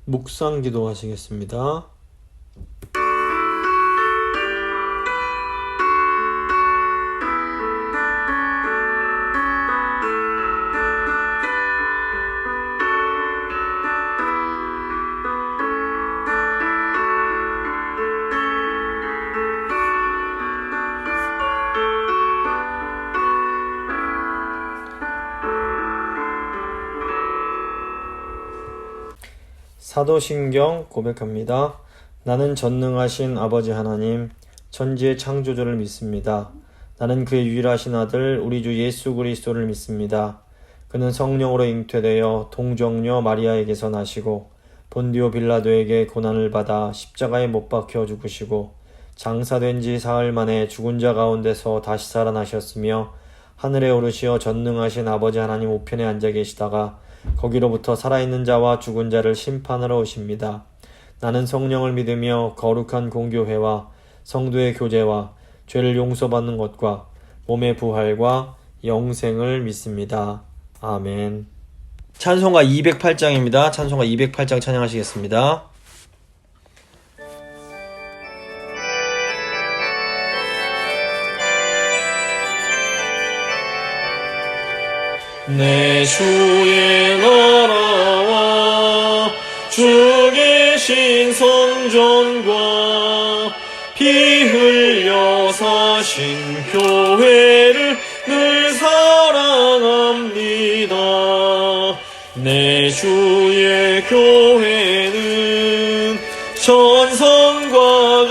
묵상 기도하시겠습니다. 사도신경 고백합니다. 나는 전능하신 아버지 하나님, 천지의 창조주를 믿습니다. 나는 그의 유일하신 아들 우리 주 예수 그리스도를 믿습니다. 그는 성령으로 잉태되어 동정녀 마리아에게서 나시고 본디오 빌라도에게 고난을 받아 십자가에 못 박혀 죽으시고 장사된 지 사흘 만에 죽은 자 가운데서 다시 살아나셨으며 하늘에 오르시어 전능하신 아버지 하나님 우편에 앉아 계시다가 거기로부터 살아있는 자와 죽은 자를 심판하러 오십니다. 나는 성령을 믿으며 거룩한 공교회와 성도의 교제와 죄를 용서받는 것과 몸의 부활과 영생을 믿습니다. 아멘. 찬송가 208장입니다. 찬송가 208장 찬양하시겠습니다. 내 주의 나라와 주 계신 성전과 피 흘려 사신 교회를 늘 사랑합니다. 내 주의 교회는 전성과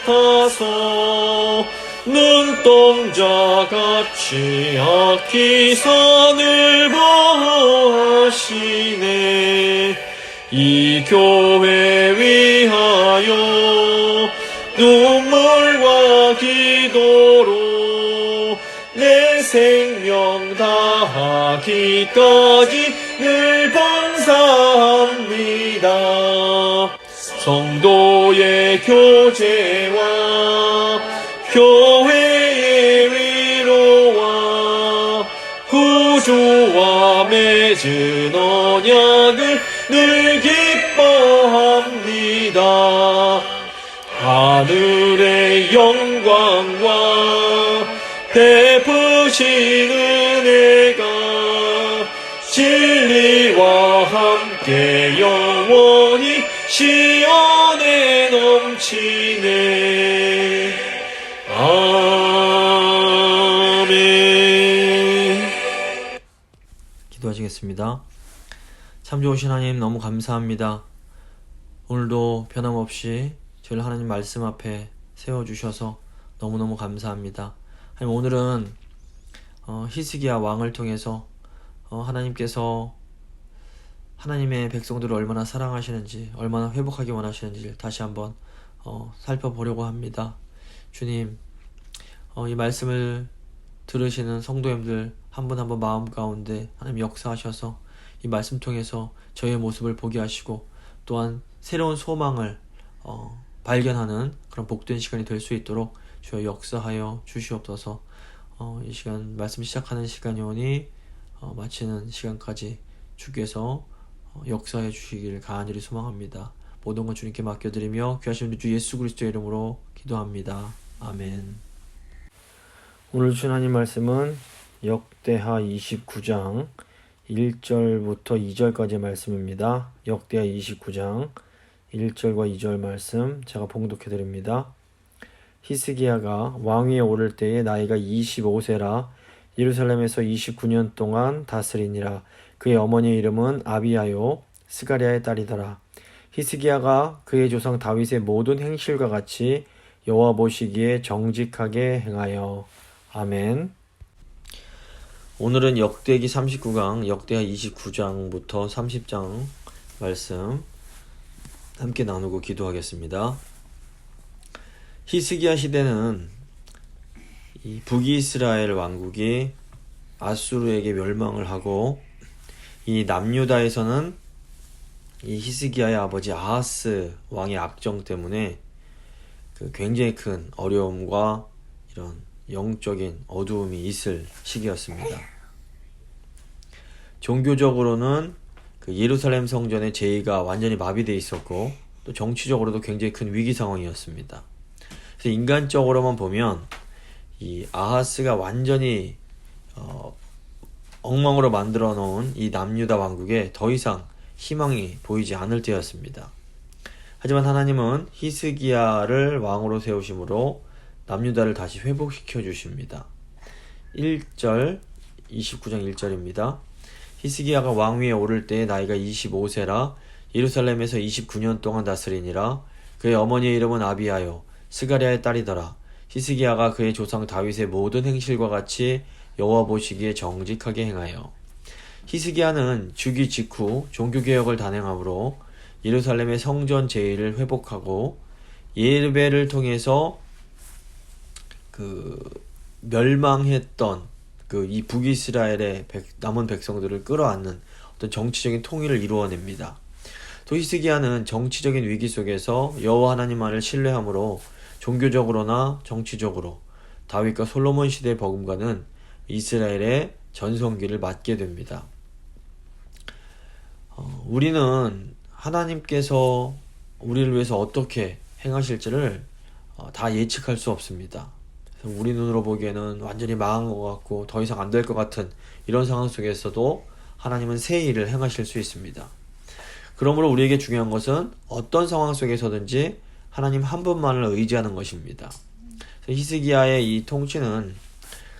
같아서 눈동자같이 아끼사 늘 보호하시네. 이 교회 위하여 눈물과 기도로 내 생명 다하기까지 늘 봉사합니다. 성도의 교제와 교회의 위로와 구주와 맺은 언약을 늘 기뻐합니다. 하늘의 영광과 베푸신 은혜가 진리와 함께 영원히 시온에 넘치네. 아멘. 기도하시겠습니다. 참 좋으신 하나님 너무 감사합니다. 오늘도 변함없이 저를 하나님 말씀 앞에 세워주셔서 너무너무 감사합니다. 하나님 오늘은 히스기야 왕을 통해서 하나님께서 하나님의 백성들을 얼마나 사랑하시는지 얼마나 회복하기 원하시는지 다시 한번 살펴보려고 합니다. 주님, 이 말씀을 들으시는 성도님들 한 분 한 분 마음 가운데 하나님 역사하셔서 이 말씀 통해서 저의 모습을 보게 하시고 또한 새로운 소망을 발견하는 그런 복된 시간이 될 수 있도록 주여 역사하여 주시옵소서. 이 시간 말씀 시작하는 시간이 오니 마치는 시간까지 주께서 역사해 주시기를 간절히 소망합니다. 모든 것 주님께 맡겨드리며 귀하신 주 예수 그리스도의 이름으로 기도합니다. 아멘. 오늘 주님 말씀은 역대하 29장 1절부터 2절까지의 말씀입니다. 역대하 29장 1절과 2절 말씀 제가 봉독해 드립니다. 히스기야가 왕위에 오를 때에 나이가 25세라 예루살렘에서 29년 동안 다스리니라. 그의 어머니의 이름은 아비야요 스가랴의 딸이더라. 히스기야가 그의 조상 다윗의 모든 행실과 같이 여호와 보시기에 정직하게 행하여. 아멘. 오늘은 역대기 39강 역대하 29장부터 30장 말씀 함께 나누고 기도하겠습니다. 히스기야 시대는 이 북이스라엘 왕국이 아수르에게 멸망을 하고 이 남유다에서는 이 히스기야의 아버지 아하스 왕의 악정 때문에 굉장히 큰 어려움과 이런 영적인 어두움이 있을 시기였습니다. 종교적으로는 그 예루살렘 성전의 제2가 완전히 마비되어 있었고 또 정치적으로도 굉장히 큰 위기 상황이었습니다. 그래서 인간적으로만 보면 이 아하스가 완전히 엉망으로 만들어 놓은 이 남유다 왕국에 더 이상 희망이 보이지 않을 때였습니다. 하지만 하나님은 히스기야를 왕으로 세우심으로 남유다를 다시 회복시켜 주십니다. 1절 29장 1절입니다. 히스기야가 왕위에 오를 때에 나이가 25세라 예루살렘에서 29년 동안 다스리니라. 그의 어머니의 이름은 아비하요 스가랴의 딸이더라. 히스기야가 그의 조상 다윗의 모든 행실과 같이 여호와 보시기에 정직하게 행하여. 히스기야는 즉위 직후 종교개혁을 단행함으로 예루살렘의 성전 제의를 회복하고 예배를 통해서 멸망했던 이 북이스라엘의 남은 백성들을 끌어안는 어떤 정치적인 통일을 이루어냅니다. 또 히스기야는 정치적인 위기 속에서 여호와 하나님만을 신뢰함으로 종교적으로나 정치적으로 다윗과 솔로몬 시대의 버금가는 이스라엘의 전성기를 맞게 됩니다. 우리는 하나님께서 우리를 위해서 어떻게 행하실지를 다 예측할 수 없습니다. 우리 눈으로 보기에는 완전히 망한 것 같고 더 이상 안 될 것 같은 이런 상황 속에서도 하나님은 새 일을 행하실 수 있습니다. 그러므로 우리에게 중요한 것은 어떤 상황 속에서든지 하나님 한 분만을 의지하는 것입니다. 히스기야의 이 통치는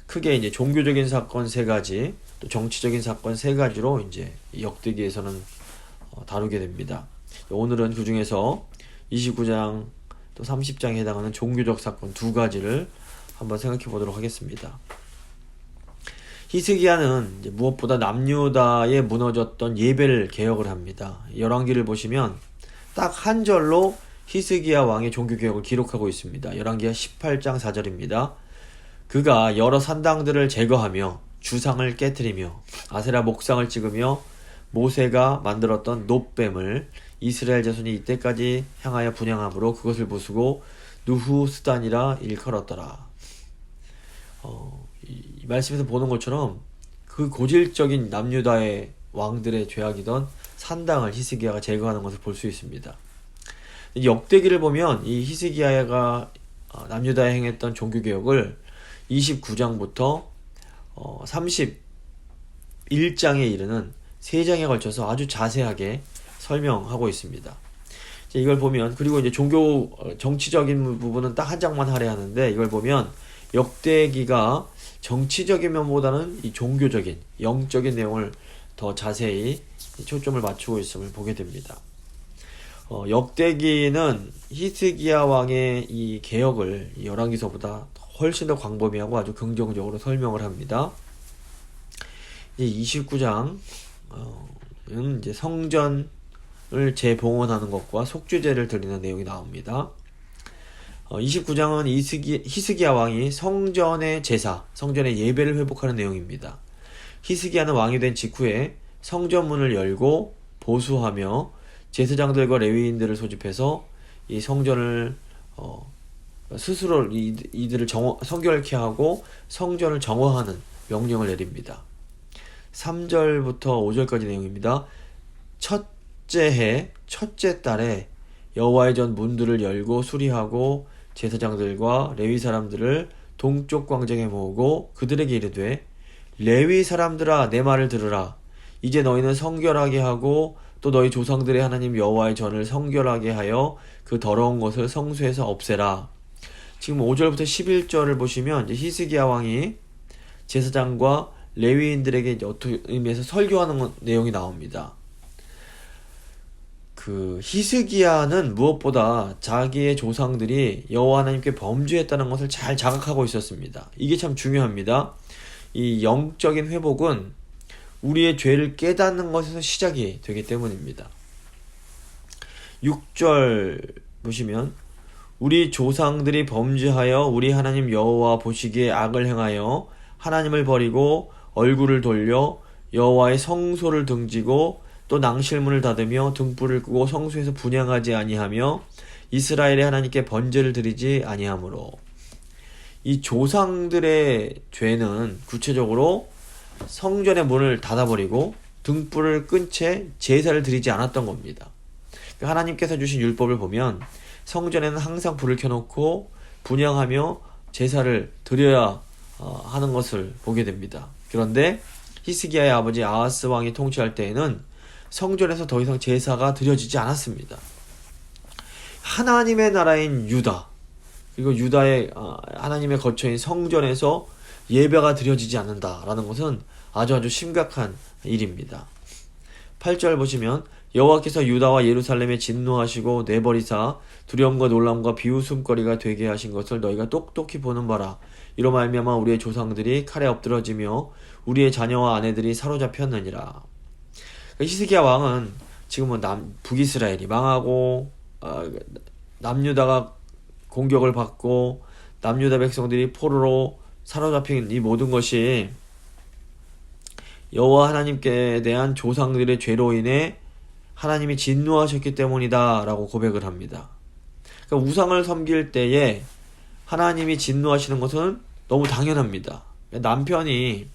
크게 이제 종교적인 사건 3가지, 또 정치적인 사건 3가지로 이제 역대기에서는 다루게 됩니다. 오늘은 그 중에서 29장 또 30장에 해당하는 종교적 사건 2가지를 한번 생각해 보도록 하겠습니다. 히스기야는 이제 무엇보다 남유다에 무너졌던 예배를 개혁을 합니다. 열왕기를 보시면 딱 한 절로 히스기야 왕의 종교개혁을 기록하고 있습니다. 열왕기하 18장 4절입니다. 그가 여러 산당들을 제거하며 주상을 깨뜨리며 아세라 목상을 찍으며 모세가 만들었던 놋뱀을 이스라엘 자손이 이때까지 향하여 분향함으로 그것을 부수고 누후스단이라 일컬었더라. 이 말씀에서 보는 것처럼 그 고질적인 남유다의 왕들의 죄악이던 산당을 히스기야가 제거하는 것을 볼 수 있습니다. 역대기를 보면 이 히스기야가 남유다에 행했던 종교개혁을 29장부터 31장에 이르는 3장에 걸쳐서 아주 자세하게 설명하고 있습니다. 이걸 보면, 그리고 이제 정치적인 부분은 딱 한 장만 할애하는데, 이걸 보면 역대기가 정치적인 면보다는 이 종교적인, 영적인 내용을 더 자세히 초점을 맞추고 있음을 보게 됩니다. 역대기는 히스기야 왕의 이 개혁을 열왕기서보다 훨씬 더 광범위하고 아주 긍정적으로 설명을 합니다. 이제 29장은 이제 성전을 재봉헌하는 것과 속죄제를 드리는 내용이 나옵니다. 29장은 히스기야 왕이 성전의 제사, 성전의 예배를 회복하는 내용입니다. 히스기야는 왕이 된 직후에 성전문을 열고 보수하며 제사장들과 레위인들을 소집해서 이 성전을 스스로 이들을 성결케 하고 성전을 정화하는 명령을 내립니다. 3절부터 5절까지 내용입니다. 첫째 해 첫째 달에 여호와의 전 문들을 열고 수리하고 제사장들과 레위 사람들을 동쪽 광장에 모으고 그들에게 이르되 레위 사람들아 내 말을 들으라. 이제 너희는 성결하게 하고 또 너희 조상들의 하나님 여호와의 전을 성결하게 하여 그 더러운 것을 성소에서 없애라. 지금 5절부터 11절을 보시면 이제 히스기야 왕이 제사장과 레위인들에게 이제 어떤 의미에서 설교하는 내용이 나옵니다. 히스기야는 무엇보다 자기의 조상들이 여호와 하나님께 범죄했다는 것을 잘 자각하고 있었습니다. 이게 참 중요합니다. 이 영적인 회복은 우리의 죄를 깨닫는 것에서 시작이 되기 때문입니다. 6절 보시면 우리 조상들이 범죄하여 우리 하나님 여호와 보시기에 악을 행하여 하나님을 버리고 얼굴을 돌려 여호와의 성소를 등지고 또 낭실문을 닫으며 등불을 끄고 성소에서 분향하지 아니하며 이스라엘의 하나님께 번제를 드리지 아니하므로. 이 조상들의 죄는 구체적으로 성전의 문을 닫아버리고 등불을 끈 채 제사를 드리지 않았던 겁니다. 하나님께서 주신 율법을 보면 성전에는 항상 불을 켜놓고 분향하며 제사를 드려야 하는 것을 보게 됩니다. 그런데 히스기야의 아버지 아하스 왕이 통치할 때에는 성전에서 더 이상 제사가 드려지지 않았습니다. 하나님의 나라인 유다, 그리고 유다의 하나님의 거처인 성전에서 예배가 드려지지 않는다라는 것은 아주 심각한 일입니다. 8절 보시면 여호와께서 유다와 예루살렘에 진노하시고 내버리사 두려움과 놀람과 비웃음거리가 되게 하신 것을 너희가 똑똑히 보는 바라. 이로 말미암아 우리의 조상들이 칼에 엎드러지며 우리의 자녀와 아내들이 사로잡혔느니라. 히스기야 왕은 지금은 북이스라엘이 망하고 남유다가 공격을 받고 남유다 백성들이 포로로 사로잡힌 이 모든 것이 여호와 하나님께 대한 조상들의 죄로 인해 하나님이 진노하셨기 때문이다 라고 고백을 합니다. 그러니까 우상을 섬길 때에 하나님이 진노하시는 것은 너무 당연합니다. 남편이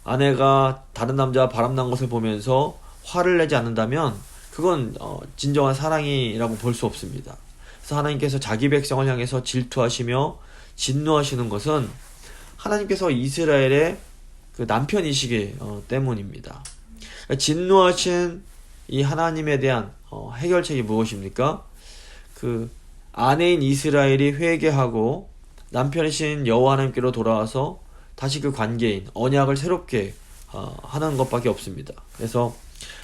아내가 다른 남자와 바람난 것을 보면서 화를 내지 않는다면 그건 진정한 사랑이라고 볼 수 없습니다. 그래서 하나님께서 자기 백성을 향해서 질투하시며 진노하시는 것은 하나님께서 이스라엘의 그 남편이시기 때문입니다. 그러니까 진노하신 이 하나님에 대한 해결책이 무엇입니까? 그 아내인 이스라엘이 회개하고 남편이신 여호와 하나님께로 돌아와서 다시 그 관계인 언약을 새롭게 하는 것밖에 없습니다. 그래서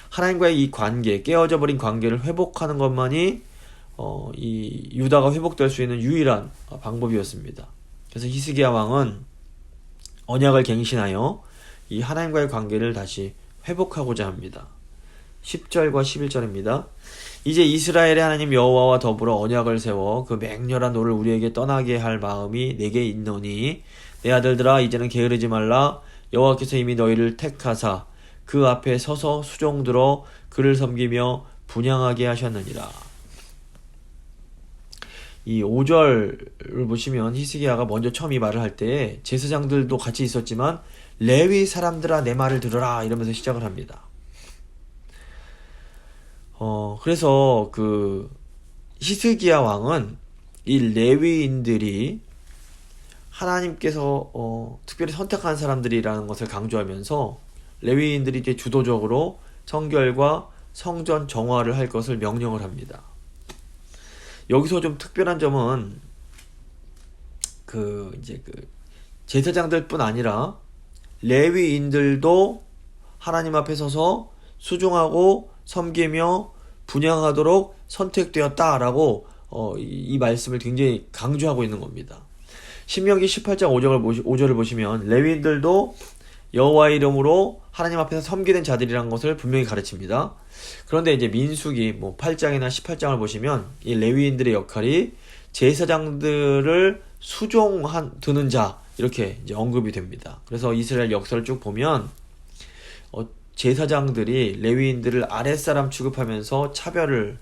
하나님과의 이 관계, 깨어져 버린 관계를 회복하는 것만이 이 유다가 회복될 수 있는 유일한 방법이었습니다. 그래서 히스기야 왕은 언약을 갱신하여 이 하나님과의 관계를 다시 회복하고자 합니다. 10절과 11절입니다. 이제 이스라엘의 하나님 여호와와 더불어 언약을 세워 그 맹렬한 노를 우리에게 떠나게 할 마음이 내게 있노니 내 아들들아 이제는 게으르지 말라. 여호와께서 이미 너희를 택하사 그 앞에 서서 수종들어 그를 섬기며 분향하게 하셨느니라. 이 5절을 보시면 히스기야가 먼저 처음 이 말을 할 때 제사장들도 같이 있었지만 레위 사람들아 내 말을 들으라 이러면서 시작을 합니다. 그래서 그 히스기야 왕은 이 레위인들이 하나님께서 특별히 선택한 사람들이라는 것을 강조하면서 레위인들이 이제 주도적으로 성결과 성전 정화를 할 것을 명령을 합니다. 여기서 좀 특별한 점은 이제 제사장들뿐 아니라 레위인들도 하나님 앞에 서서 수종하고 섬기며 분향하도록 선택되었다라고 이 말씀을 굉장히 강조하고 있는 겁니다. 신명기 18장 5절을 보시면 레위인들도 여호와의 이름으로 하나님 앞에서 섬기는 자들이라는 것을 분명히 가르칩니다. 그런데 이제 민수기 8장이나 18장을 보시면 이 레위인들의 역할이 제사장들을 수종드는 자 이렇게 이제 언급이 됩니다. 그래서 이스라엘 역사를 쭉 보면 제사장들이 레위인들을 아랫사람 취급하면서 차별을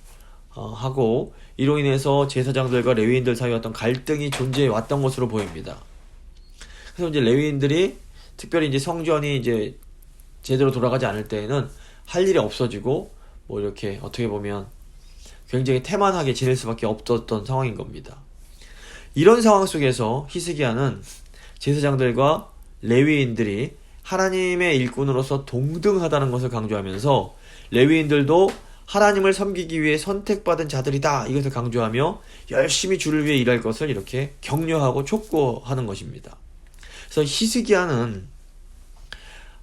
하고 이로 인해서 제사장들과 레위인들 사이에 어떤 갈등이 존재해 왔던 것으로 보입니다. 그래서 이제 레위인들이 특별히 이제 성전이 이제 제대로 돌아가지 않을 때에는 할 일이 없어지고 이렇게 어떻게 보면 굉장히 태만하게 지낼 수밖에 없었던 상황인 겁니다. 이런 상황 속에서 히스기야는 제사장들과 레위인들이 하나님의 일꾼으로서 동등하다는 것을 강조하면서 레위인들도 하나님을 섬기기 위해 선택받은 자들이다 이것을 강조하며 열심히 주를 위해 일할 것을 이렇게 격려하고 촉구하는 것입니다. 그래서 히스기야는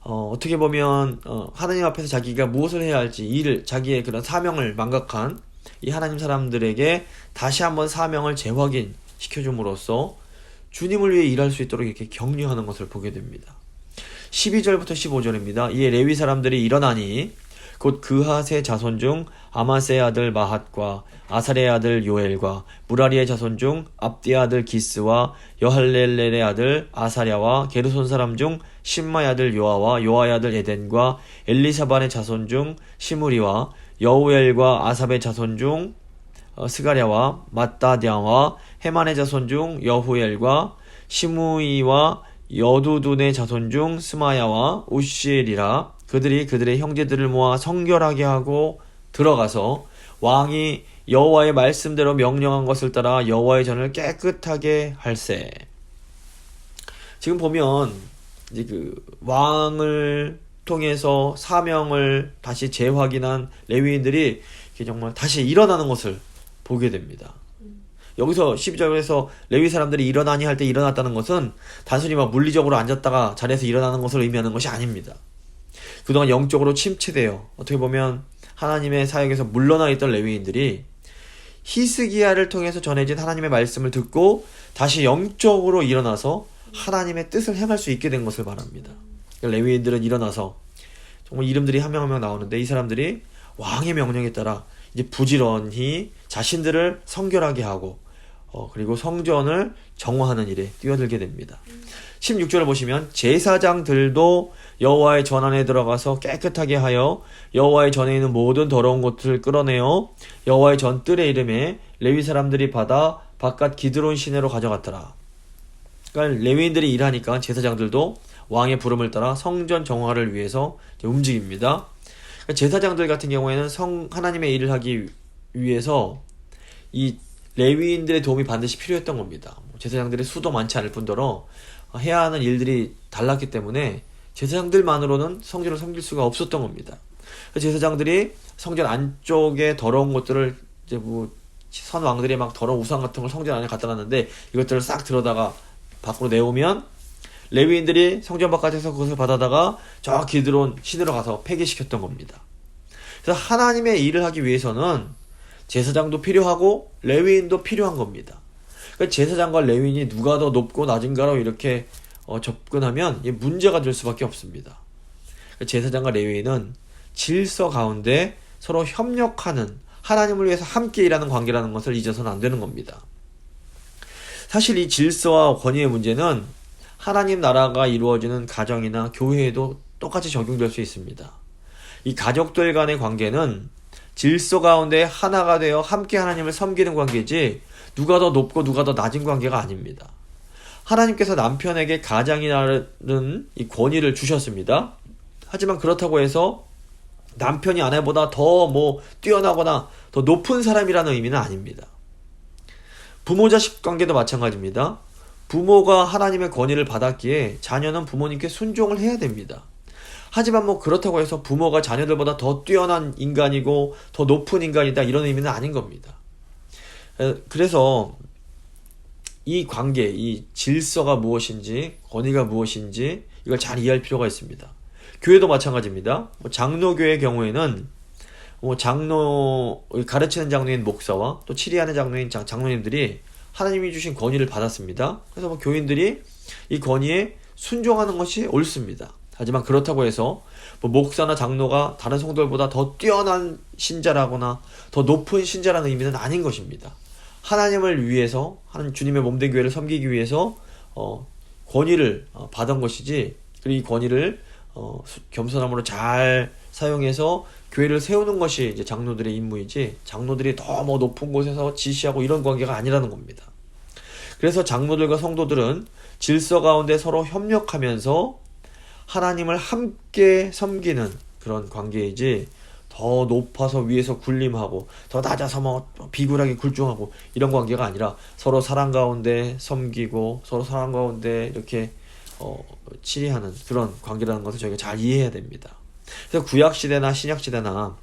어떻게 보면 하나님 앞에서 자기가 무엇을 해야 할지 자기의 그런 사명을 망각한 이 하나님 사람들에게 다시 한번 사명을 재확인시켜줌으로써 주님을 위해 일할 수 있도록 이렇게 격려하는 것을 보게 됩니다. 12절부터 15절입니다. 이에 레위 사람들이 일어나니 곧 그핫의 자손 중 아마스의 아들 마핫과 아살의 아들 요엘과 무라리의 자손 중 압디의 아들 기스와 여할렐렐의 아들 아사랴와 게르손 사람 중 심마의 아들 요아와 요아의 아들 에덴과 엘리사반의 자손 중 시므리와 여우엘과 아삽의 자손 중 스가랴와 마따디아와 헤만의 자손 중 여후엘과 시므이와 여두둔의 자손 중 스마야와 우시엘이라. 그들이 그들의 형제들을 모아 성결하게 하고 들어가서 왕이 여호와의 말씀대로 명령한 것을 따라 여호와의 전을 깨끗하게 할세. 지금 보면 이제 그 왕을 통해서 사명을 다시 재확인한 레위인들이 정말 다시 일어나는 것을 보게 됩니다. 여기서 12절에서 레위 사람들이 일어나니 할 때 일어났다는 것은 단순히 막 물리적으로 앉았다가 자리에서 일어나는 것을 의미하는 것이 아닙니다. 그동안 영적으로 침체되어 어떻게 보면 하나님의 사역에서 물러나 있던 레위인들이 히스기야를 통해서 전해진 하나님의 말씀을 듣고 다시 영적으로 일어나서 하나님의 뜻을 행할 수 있게 된 것을 말합니다. 레위인들은 일어나서 정말 이름들이 한 명 한 명 나오는데 이 사람들이 왕의 명령에 따라 이제 부지런히 자신들을 성결하게 하고 그리고 성전을 정화하는 일에 뛰어들게 됩니다. 16절을 보시면 제사장들도 여호와의 전 안에 들어가서 깨끗하게 하여 여호와의 전에 있는 모든 더러운 것을 끌어내어 여호와의 전 뜰의 이름에 레위 사람들이 받아 바깥 기드론 시내로 가져갔더라. 그러니까 레위인들이 일하니까 제사장들도 왕의 부름을 따라 성전 정화를 위해서 움직입니다. 그러니까 제사장들 같은 경우에는 하나님의 일을 하기 위해서 이 레위인들의 도움이 반드시 필요했던 겁니다. 제사장들의 수도 많지 않을 뿐더러 해야 하는 일들이 달랐기 때문에 제사장들만으로는 성전을 섬길 수가 없었던 겁니다. 제사장들이 성전 안쪽에 더러운 것들을 이제 선 왕들이 막 더러운 우상 같은 걸 성전 안에 갖다 놨는데 이것들을 싹 들어다가 밖으로 내오면 레위인들이 성전 바깥에서 그것을 받아다가 저 기드론 시내로 가서 폐기시켰던 겁니다. 그래서 하나님의 일을 하기 위해서는 제사장도 필요하고 레위인도 필요한 겁니다. 그러니까 제사장과 레위인이 누가 더 높고 낮은가로 이렇게 접근하면 문제가 될 수밖에 없습니다. 그러니까 제사장과 레위인은 질서 가운데 서로 협력하는 하나님을 위해서 함께 일하는 관계라는 것을 잊어서는 안 되는 겁니다. 사실 이 질서와 권위의 문제는 하나님 나라가 이루어지는 가정이나 교회에도 똑같이 적용될 수 있습니다. 이 가족들 간의 관계는 질서 가운데 하나가 되어 함께 하나님을 섬기는 관계지 누가 더 높고 누가 더 낮은 관계가 아닙니다. 하나님께서 남편에게 가장이라는 이 권위를 주셨습니다. 하지만 그렇다고 해서 남편이 아내보다 더 뛰어나거나 더 높은 사람이라는 의미는 아닙니다. 부모 자식 관계도 마찬가지입니다. 부모가 하나님의 권위를 받았기에 자녀는 부모님께 순종을 해야 됩니다. 하지만 그렇다고 해서 부모가 자녀들보다 더 뛰어난 인간이고 더 높은 인간이다 이런 의미는 아닌 겁니다. 그래서 이 관계, 이 질서가 무엇인지 권위가 무엇인지 이걸 잘 이해할 필요가 있습니다. 교회도 마찬가지입니다. 장로교의 경우에는 가르치는 장로인 목사와 또 치리하는 장로님들이 하나님이 주신 권위를 받았습니다. 그래서 교인들이 이 권위에 순종하는 것이 옳습니다. 하지만 그렇다고 해서 목사나 장로가 다른 성도들보다 더 뛰어난 신자라거나 더 높은 신자라는 의미는 아닌 것입니다. 하나님을 위해서 주님의 몸된 교회를 섬기기 위해서 권위를 받은 것이지, 그리고 이 권위를 겸손함으로 잘 사용해서 교회를 세우는 것이 이제 장로들의 임무이지 장로들이 더 높은 곳에서 지시하고 이런 관계가 아니라는 겁니다. 그래서 장로들과 성도들은 질서 가운데 서로 협력하면서 하나님을 함께 섬기는 그런 관계이지 더 높아서 위에서 군림하고 더 낮아서 비굴하게 굴종하고 이런 관계가 아니라 서로 사랑 가운데 섬기고 서로 사랑 가운데 이렇게 치리하는 그런 관계라는 것을 저희가 잘 이해해야 됩니다. 그래서 구약시대나 신약시대나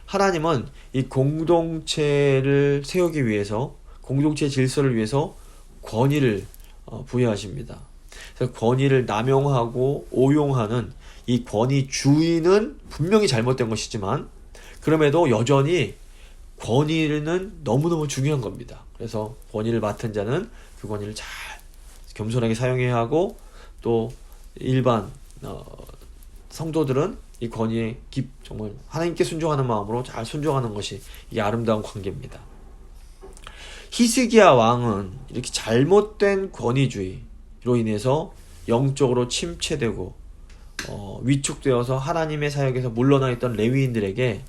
하나님은 이 공동체를 세우기 위해서 공동체의 질서를 위해서 권위를 부여하십니다. 그래서 권위를 남용하고 오용하는 이 권위 주인은 분명히 잘못된 것이지만 그럼에도 여전히 권위는 너무너무 중요한 겁니다. 그래서 권위를 맡은 자는 그 권위를 잘 겸손하게 사용해야 하고 또 일반 성도들은 이 권위에 정말 하나님께 순종하는 마음으로 잘 순종하는 것이 이 아름다운 관계입니다. 히스기야 왕은 이렇게 잘못된 권위주의로 인해서 영적으로 침체되고 위축되어서 하나님의 사역에서 물러나 있던 레위인들에게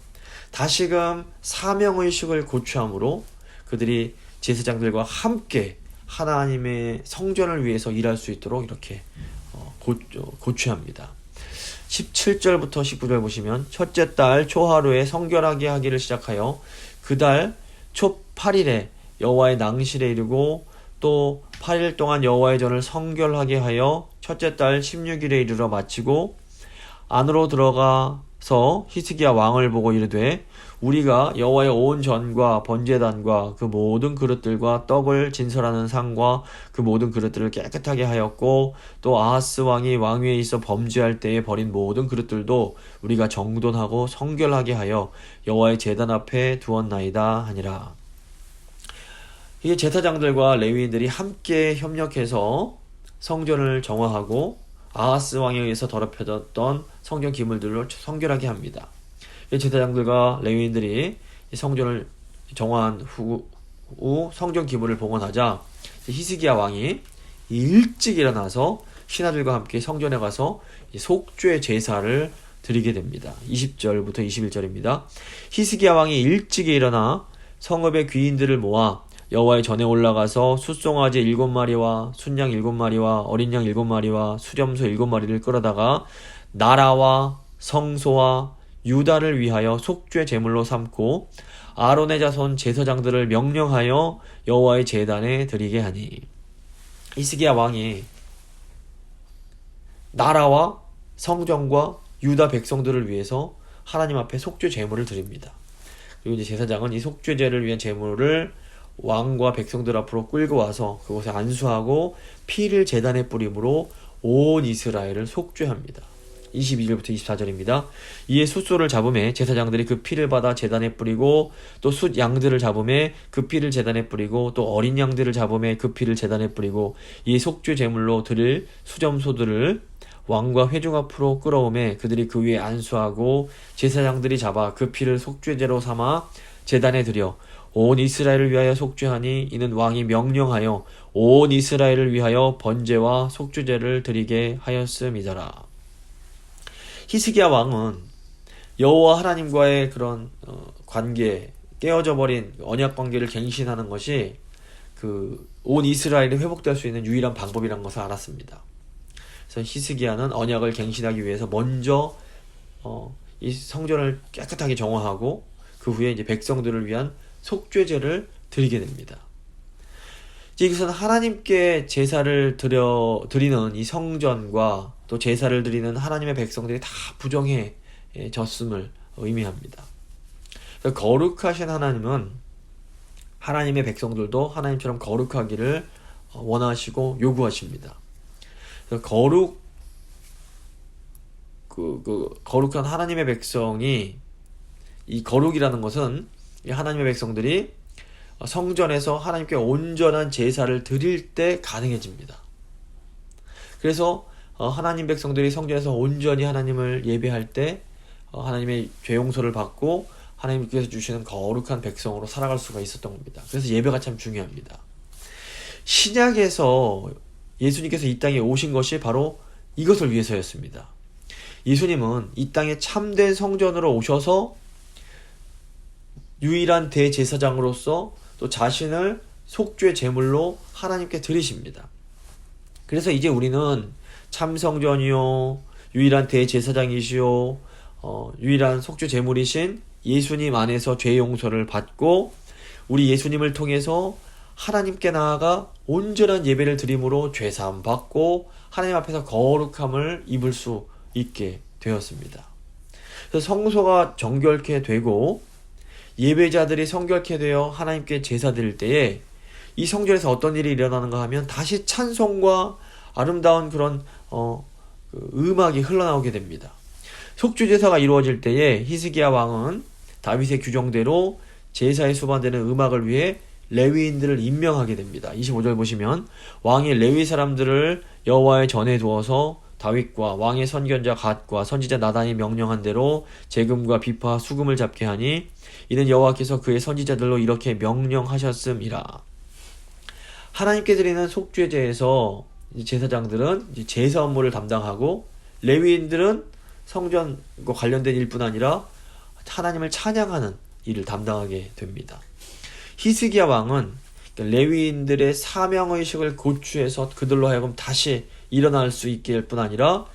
다시금 사명의식을 고취함으로 그들이 제사장들과 함께 하나님의 성전을 위해서 일할 수 있도록 이렇게 고취합니다. 17절부터 19절 보시면 첫째 달 초하루에 성결하게 하기를 시작하여 그 달 초 8일에 여호와의 낭실에 이르고 또 8일 동안 여호와의 전을 성결하게 하여 첫째 달 16일에 이르러 마치고 안으로 들어가서 히스기야 왕을 보고 이르되 우리가 여호와의 온 전과 번제단과 그 모든 그릇들과 떡을 진설하는 상과 그 모든 그릇들을 깨끗하게 하였고 또 아하스 왕이 왕위에 있어 범죄할 때에 버린 모든 그릇들도 우리가 정돈하고 성결하게 하여 여호와의 제단 앞에 두었나이다 하니라. 이게 제사장들과 레위인들이 함께 협력해서 성전을 정화하고 아하스 왕에 의해서 더럽혀졌던 성전 기물들로 성결하게 합니다. 제사장들과 레위인들이 성전을 정화한 후 성전 기물을 봉헌하자 히스기야 왕이 일찍 일어나서 신하들과 함께 성전에 가서 속죄 제사를 드리게 됩니다. 20절부터 21절입니다. 히스기야 왕이 일찍 일어나 성읍의 귀인들을 모아 여호와의 전에 올라가서 숫송아지 7마리와 순양 7마리와 어린 양 7마리와 수렴소 7마리를 끌어다가 나라와 성소와 유다를 위하여 속죄 제물로 삼고 아론의 자손 제사장들을 명령하여 여호와의 제단에 드리게 하니 히스기야 왕이 나라와 성전과 유다 백성들을 위해서 하나님 앞에 속죄 제물을 드립니다. 그리고 이제 제사장은 이 속죄제를 위한 제물을 왕과 백성들 앞으로 끌고 와서 그곳에 안수하고 피를 제단에 뿌림으로 온 이스라엘을 속죄합니다. 22절부터 24절입니다. 이에 숫소를 잡음에 제사장들이 그 피를 받아 제단에 뿌리고 또 숫 양들을 잡음에 그 피를 제단에 뿌리고 또 어린 양들을 잡음에 그 피를 제단에 뿌리고 이 속죄 제물로 드릴 수점소들을 왕과 회중 앞으로 끌어오매 그들이 그 위에 안수하고 제사장들이 잡아 그 피를 속죄제로 삼아 제단에 드려 온 이스라엘을 위하여 속죄하니 이는 왕이 명령하여 온 이스라엘을 위하여 번제와 속죄제를 드리게 하였음이더라. 히스기야 왕은 여호와 하나님과의 그런 관계, 깨어져 버린 언약 관계를 갱신하는 것이 그 온 이스라엘이 회복될 수 있는 유일한 방법이라는 것을 알았습니다. 그래서 히스기야는 언약을 갱신하기 위해서 먼저 이 성전을 깨끗하게 정화하고 그 후에 이제 백성들을 위한 속죄제를 드리게 됩니다. 이것은 하나님께 제사를 드리는 이 성전과 또 제사를 드리는 하나님의 백성들이 다 부정해졌음을 의미합니다. 거룩하신 하나님은 하나님의 백성들도 하나님처럼 거룩하기를 원하시고 요구하십니다. 거룩한 하나님의 백성이 이 거룩이라는 것은 이 하나님의 백성들이 성전에서 하나님께 온전한 제사를 드릴 때 가능해집니다. 그래서 하나님 백성들이 성전에서 온전히 하나님을 예배할 때 하나님의 죄 용서를 받고 하나님께서 주시는 거룩한 백성으로 살아갈 수가 있었던 겁니다. 그래서 예배가 참 중요합니다. 신약에서 예수님께서 이 땅에 오신 것이 바로 이것을 위해서였습니다. 예수님은 이 땅에 참된 성전으로 오셔서 유일한 대제사장으로서 또 자신을 속죄 제물로 하나님께 드리십니다. 그래서 이제 우리는 참성전이요 유일한 대제사장이시요 유일한 속죄 제물이신 예수님 안에서 죄 용서를 받고 우리 예수님을 통해서 하나님께 나아가 온전한 예배를 드림으로 죄사함 받고 하나님 앞에서 거룩함을 입을 수 있게 되었습니다. 그래서 성소가 정결케 되고 예배자들이 성결케 되어 하나님께 제사 드릴 때에 이 성전에서 어떤 일이 일어나는가 하면 다시 찬송과 아름다운 그런 음악이 흘러나오게 됩니다. 속죄제사가 이루어질 때에 히스기야 왕은 다윗의 규정대로 제사에 수반되는 음악을 위해 레위인들을 임명하게 됩니다. 25절 보시면 왕이 레위 사람들을 여호와의 전에 두어서 다윗과 왕의 선견자 갓과 선지자 나단이 명령한 대로 재금과 비파 수금을 잡게 하니 이는 여호와께서 그의 선지자들로 이렇게 명령하셨음이라. 하나님께 드리는 속죄제에서 제사장들은 제사 업무를 담당하고 레위인들은 성전과 관련된 일뿐 아니라 하나님을 찬양하는 일을 담당하게 됩니다. 히스기야 왕은 레위인들의 사명의식을 고취해서 그들로 하여금 다시 일어날 수 있게 할 뿐 아니라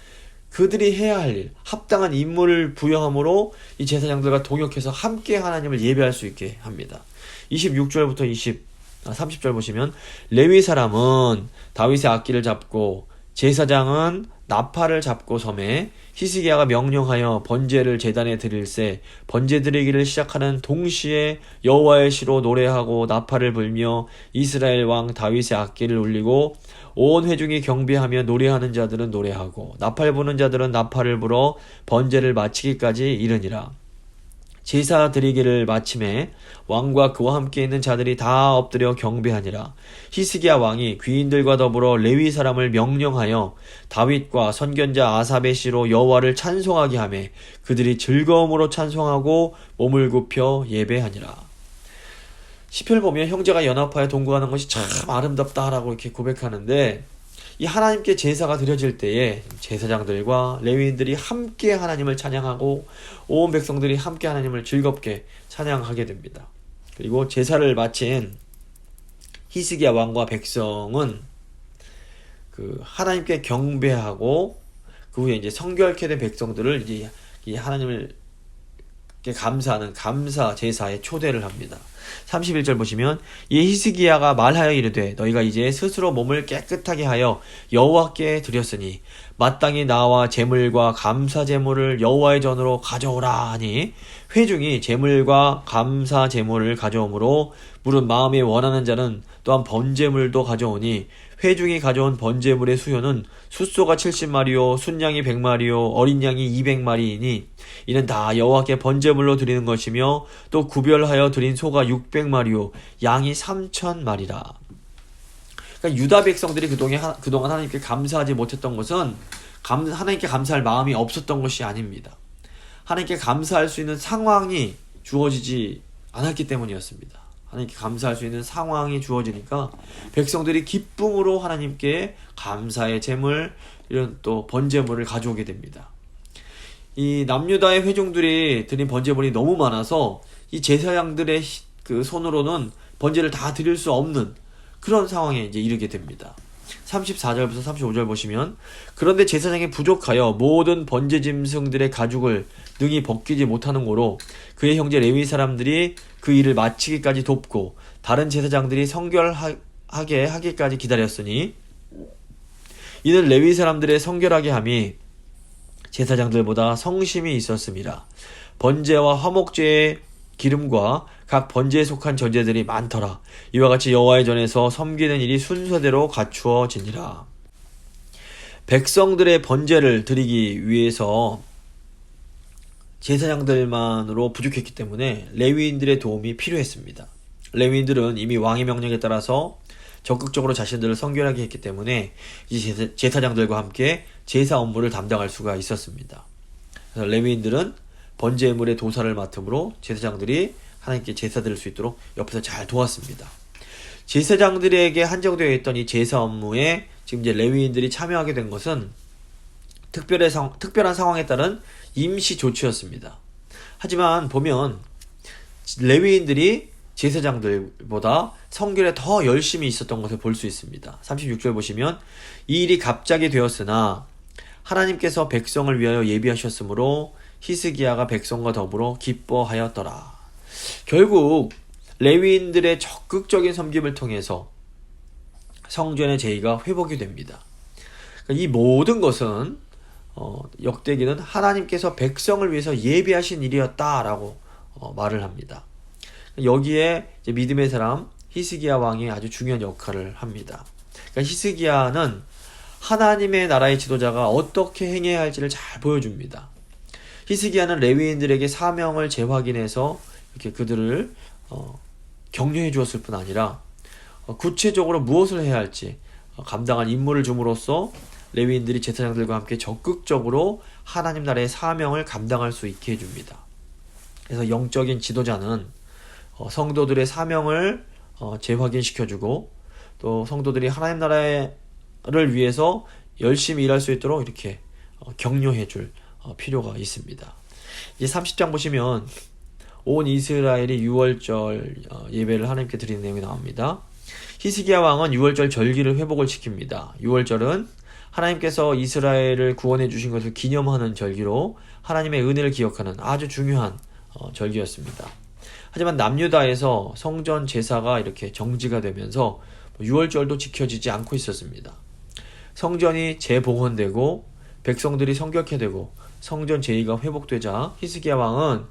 그들이 해야 할 일, 합당한 임무를 부여함으로 이 제사장들과 동역해서 함께 하나님을 예배할 수 있게 합니다. 26절부터 30절 보시면 레위 사람은 다윗의 악기를 잡고 제사장은 나팔을 잡고 섬에 히스기야가 명령하여 번제를 제단에 드릴새 번제 드리기를 시작하는 동시에 여호와의 시로 노래하고 나팔을 불며 이스라엘 왕 다윗의 악기를 울리고 온 회중이 경배하며 노래하는 자들은 노래하고 나팔 부는 자들은 나팔을 불어 번제를 마치기까지 이르니라. 제사 드리기를 마침에 왕과 그와 함께 있는 자들이 다 엎드려 경배하니라. 히스기야 왕이 귀인들과 더불어 레위 사람을 명령하여 다윗과 선견자 아삽의 시로 여호와를 찬송하게 하며 그들이 즐거움으로 찬송하고 몸을 굽혀 예배하니라. 시편을 보면 형제가 연합하여 동거하는 것이 참 아름답다라고 이렇게 고백하는데, 이 하나님께 제사가 드려질 때에 제사장들과 레위인들이 함께 하나님을 찬양하고 온 백성들이 함께 하나님을 즐겁게 찬양하게 됩니다. 그리고 제사를 마친 히스기야 왕과 백성은 그 하나님께 경배하고 그 후에 이제 성결케 된 백성들을 이제 이 하나님을 감사하는 감사 제사에 초대를 합니다. 31절 보시면 이 히스기야가 말하여 이르되 너희가 이제 스스로 몸을 깨끗하게 하여 여호와께 드렸으니 마땅히 나와 제물과 감사 제물을 여호와의 전으로 가져오라 하니 회중이 제물과 감사 제물을 가져오므로 물은 마음에 원하는 자는 또한 번제물도 가져오니 회중이 가져온 번제물의 수요는 숫소가 70마리요 순양이 100마리요 어린 양이 200마리이니 이는 다 여호와께 번제물로 드리는 것이며 또 구별하여 드린 소가 600마리요 양이 3000마리라. 그러니까 유다 백성들이 그동안 하나님께 감사하지 못했던 것은 하나님께 감사할 마음이 없었던 것이 아닙니다. 하나님께 감사할 수 있는 상황이 주어지지 않았기 때문이었습니다. 하나님께 감사할 수 있는 상황이 주어지니까 백성들이 기쁨으로 하나님께 감사의 제물, 이런 또 번제물을 가져오게 됩니다. 이 남유다의 회중들이 드린 번제물이 너무 많아서 이 제사장들의 그 손으로는 번제를 다 드릴 수 없는 그런 상황에 이제 이르게 됩니다. 34절부터 35절 보시면 그런데 제사장이 부족하여 모든 번제 짐승들의 가죽을 능히 벗기지 못하는 고로 그의 형제 레위 사람들이 그 일을 마치기까지 돕고 다른 제사장들이 성결하게 하기까지 기다렸으니 이는 레위 사람들의 성결하게 함이 제사장들보다 성심이 있었습니다. 번제와 화목제의 기름과 각 번제에 속한 전제들이 많더라. 이와 같이 여호와의 전에서 섬기는 일이 순서대로 갖추어지니라. 백성들의 번제를 드리기 위해서 제사장들만으로 부족했기 때문에 레위인들의 도움이 필요했습니다. 레위인들은 이미 왕의 명령에 따라서 적극적으로 자신들을 성결하게 했기 때문에 이제 제사장들과 함께 제사 업무를 담당할 수가 있었습니다. 그래서 레위인들은 번제물의 도사를 맡음으로 제사장들이 하나님께 제사 드릴 수 있도록 옆에서 잘 도왔습니다. 제사장들에게 한정되어 있던 이 제사 업무에 지금 이제 레위인들이 참여하게 된 것은 특별한 상황에 따른 임시 조치였습니다. 하지만 보면 레위인들이 제사장들보다 성결에 더 열심히 있었던 것을 볼 수 있습니다. 36절 보시면 이 일이 갑자기 되었으나 하나님께서 백성을 위하여 예비하셨으므로 히스기야가 백성과 더불어 기뻐하였더라. 결국 레위인들의 적극적인 섬김을 통해서 성전의 제의가 회복이 됩니다. 이 모든 것은 역대기는 하나님께서 백성을 위해서 예비하신 일이었다라고 말을 합니다. 여기에 이제 믿음의 사람 히스기야 왕이 아주 중요한 역할을 합니다. 그러니까 히스기야는 하나님의 나라의 지도자가 어떻게 행해야 할지를 잘 보여줍니다. 히스기야는 레위인들에게 사명을 재확인해서 이렇게 그들을 격려해 주었을 뿐 아니라 구체적으로 무엇을 해야 할지 감당한 임무를 줌으로써 레위인들이 제사장들과 함께 적극적으로 하나님 나라의 사명을 감당할 수 있게 해줍니다. 그래서 영적인 지도자는 성도들의 사명을 재확인시켜주고 또 성도들이 하나님 나라를 위해서 열심히 일할 수 있도록 이렇게 격려해줄 필요가 있습니다. 이제 30장 보시면 온 이스라엘이 유월절 예배를 하나님께 드리는 내용이 나옵니다. 히스기야 왕은 유월절 절기를 회복을 시킵니다. 유월절은 하나님께서 이스라엘을 구원해 주신 것을 기념하는 절기로 하나님의 은혜를 기억하는 아주 중요한 절기였습니다. 하지만 남유다에서 성전 제사가 이렇게 정지가 되면서 유월절도 지켜지지 않고 있었습니다. 성전이 재복원되고 백성들이 성결케 되고 성전 제의가 회복되자 히스기야 왕은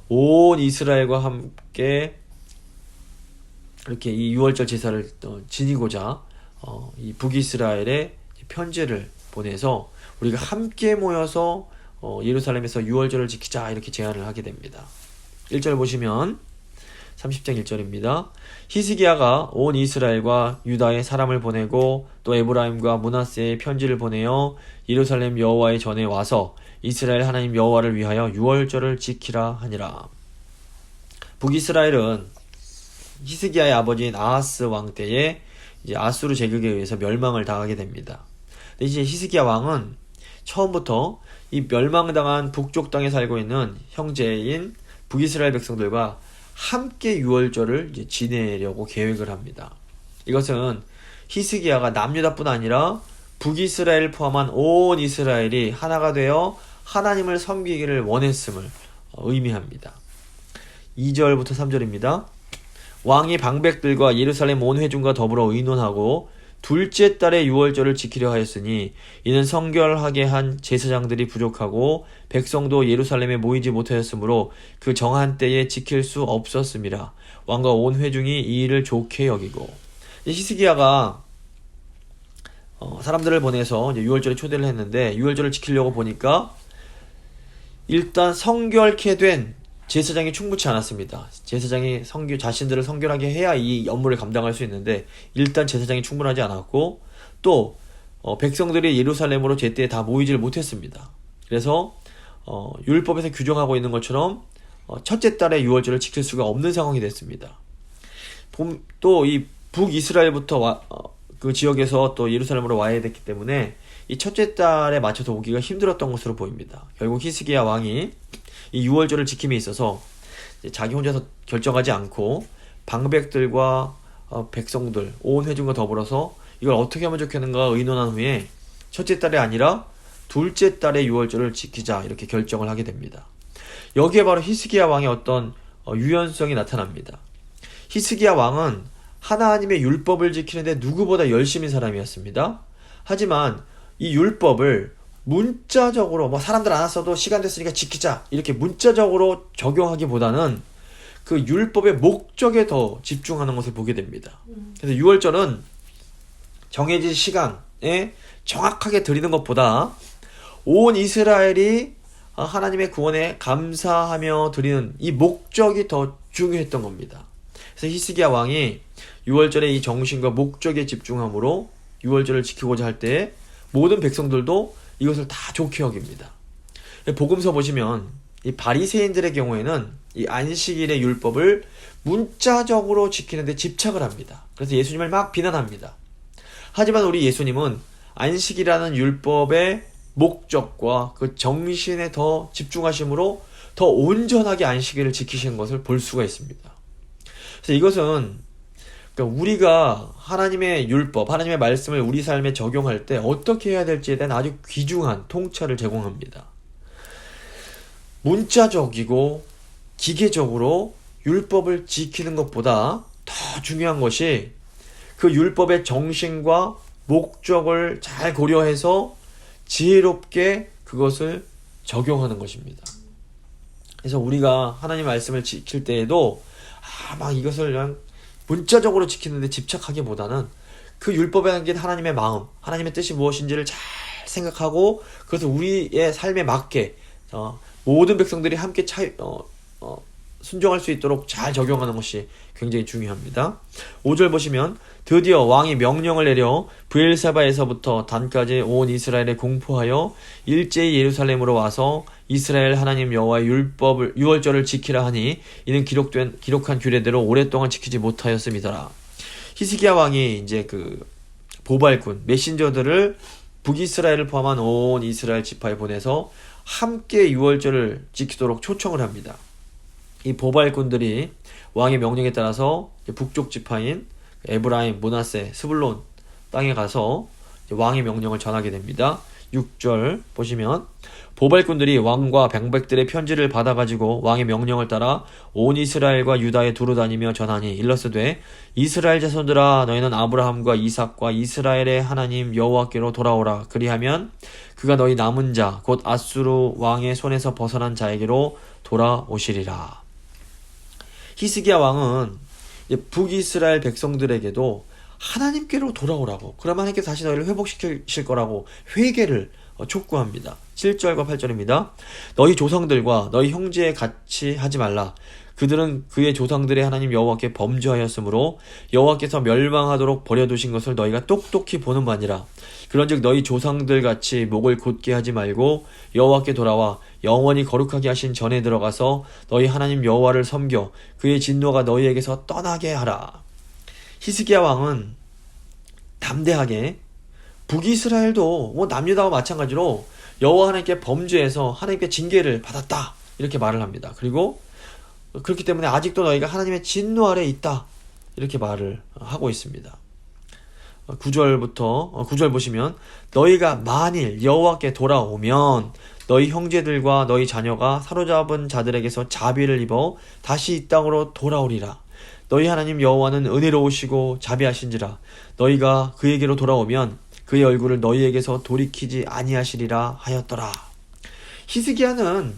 온 이스라엘과 함께 이렇게 이 유월절 제사를 지니고자 이 북이스라엘에 편지를 보내서 우리가 함께 모여서 예루살렘에서 유월절을 지키자 이렇게 제안을 하게 됩니다. 1절 보시면 30장 1절입니다. 히스기야가 온 이스라엘과 유다에 사람을 보내고 또 에브라임과 므낫세에 편지를 보내어 예루살렘 여호와의 전에 와서 이스라엘 하나님 여호와를 위하여 유월절을 지키라 하니라. 북이스라엘은 히스기야의 아버지인 아하스 왕 때에 이제 아수르 제국에 의해서 멸망을 당하게 됩니다. 근데 이제 히스기야 왕은 처음부터 이 멸망당한 북쪽 땅에 살고 있는 형제인 북이스라엘 백성들과 함께 유월절을 이제 지내려고 계획을 합니다. 이것은 히스기야가 남유다뿐 아니라 북이스라엘 포함한 온 이스라엘이 하나가 되어 하나님을 섬기기를 원했음을 의미합니다. 2절부터 3절입니다. 왕이 방백들과 예루살렘 온 회중과 더불어 의논하고 둘째 달에 유월절을 지키려 하였으니 이는 성결하게 한 제사장들이 부족하고 백성도 예루살렘에 모이지 못하였으므로 그 정한 때에 지킬 수 없었음이라. 왕과 온 회중이 이 일을 좋게 여기고. 히스기야가 사람들을 보내서 이제 유월절에 초대를 했는데 유월절을 지키려고 보니까 일단 성결케 된 제사장이 충분치 않았습니다. 제사장이 자신들을 성결하게 해야 이 업무를 감당할 수 있는데 일단 제사장이 충분하지 않았고 또 백성들이 예루살렘으로 제때에 다 모이질 못했습니다. 그래서 율법에서 규정하고 있는 것처럼 첫째 달에 유월절을 지킬 수가 없는 상황이 됐습니다. 또 이 북이스라엘부터 그 지역에서 또 예루살렘으로 와야 됐기 때문에 이 첫째 달에 맞춰서 오기가 힘들었던 것으로 보입니다. 결국 히스기야 왕이 이 유월절을 지킴에 있어서 자기 혼자서 결정하지 않고 방백들과 백성들, 온 회중과 더불어서 이걸 어떻게 하면 좋겠는가 의논한 후에 첫째 달이 아니라 둘째 달에 유월절을 지키자 이렇게 결정을 하게 됩니다. 여기에 바로 히스기야 왕의 어떤 유연성이 나타납니다. 히스기야 왕은 하나님의 율법을 지키는데 누구보다 열심인 사람이었습니다. 하지만 이 율법을 문자적으로 사람들 안 왔어도 시간 됐으니까 지키자 이렇게 문자적으로 적용하기보다는 그 율법의 목적에 더 집중하는 것을 보게 됩니다. 그래서 유월절은 정해진 시간에 정확하게 드리는 것보다 온 이스라엘이 하나님의 구원에 감사하며 드리는 이 목적이 더 중요했던 겁니다. 그래서 히스기야 왕이 유월절의 이 정신과 목적에 집중함으로 유월절을 지키고자 할 때 모든 백성들도 이것을 다 좋게 여깁니다. 복음서 보시면 이 바리새인들의 경우에는 이 안식일의 율법을 문자적으로 지키는데 집착을 합니다. 그래서 예수님을 막 비난합니다. 하지만 우리 예수님은 안식이라는 율법의 목적과 그 정신에 더 집중하심으로 더 온전하게 안식일을 지키신 것을 볼 수가 있습니다. 그래서 이것은 그러니까 우리가 하나님의 율법, 하나님의 말씀을 우리 삶에 적용할 때 어떻게 해야 될지에 대한 아주 귀중한 통찰을 제공합니다. 문자적이고 기계적으로 율법을 지키는 것보다 더 중요한 것이 그 율법의 정신과 목적을 잘 고려해서 지혜롭게 그것을 적용하는 것입니다. 그래서 우리가 하나님의 말씀을 지킬 때에도 막 이것을 그냥 문자적으로 지키는데 집착하기보다는 그 율법에 담긴 하나님의 마음, 하나님의 뜻이 무엇인지를 잘 생각하고 그것을 우리의 삶에 맞게 모든 백성들이 함께 순종할 수 있도록 잘 적용하는 것이 굉장히 중요합니다. 5절 보시면 드디어 왕이 명령을 내려 브엘사바에서부터 단까지 온 이스라엘에 공포하여 일제히 예루살렘으로 와서 이스라엘 하나님 여호와의 유월절을 지키라 하니 이는 기록한 규례대로 오랫동안 지키지 못하였음이더라. 히스기야 왕이 이제 그 보발군 메신저들을 북이스라엘을 포함한 온 이스라엘 지파에 보내서 함께 유월절을 지키도록 초청을 합니다. 이 보발군들이 왕의 명령에 따라서 북쪽 지파인 에브라임, 므낫세, 스불론 땅에 가서 왕의 명령을 전하게 됩니다. 6절 보시면 보발꾼들이 왕과 병백들의 편지를 받아가지고 왕의 명령을 따라 온 이스라엘과 유다에 두루 다니며 전하니 일러스되 이스라엘 자손들아 너희는 아브라함과 이삭과 이스라엘의 하나님 여호와께로 돌아오라. 그리하면 그가 너희 남은 자 곧 아수르 왕의 손에서 벗어난 자에게로 돌아오시리라. 히스기야 왕은 북이스라엘 백성들에게도 하나님께로 돌아오라고, 그러면 하나님께서 다시 너희를 회복시키실 거라고 회개를 촉구합니다. 7절과 8절입니다. 너희 조상들과 너희 형제에 같이 하지 말라. 그들은 그의 조상들의 하나님 여호와께 범죄하였으므로 여호와께서 멸망하도록 버려두신 것을 너희가 똑똑히 보는 바니라. 그런즉 너희 조상들 같이 목을 곧게 하지 말고 여호와께 돌아와 영원히 거룩하게 하신 전에 들어가서 너희 하나님 여호와를 섬겨 그의 진노가 너희에게서 떠나게 하라. 히스기야 왕은 담대하게 북이스라엘도 남유다와 마찬가지로 여호와 하나님께 범죄해서 하나님께 징계를 받았다 이렇게 말을 합니다. 그리고 그렇기 때문에 아직도 너희가 하나님의 진노 아래에 있다 이렇게 말을 하고 있습니다. 9절 보시면 너희가 만일 여호와께 돌아오면 너희 형제들과 너희 자녀가 사로잡은 자들에게서 자비를 입어 다시 이 땅으로 돌아오리라. 너희 하나님 여호와는 은혜로우시고 자비하신지라. 너희가 그에게로 돌아오면 그의 얼굴을 너희에게서 돌이키지 아니하시리라 하였더라. 히스기야는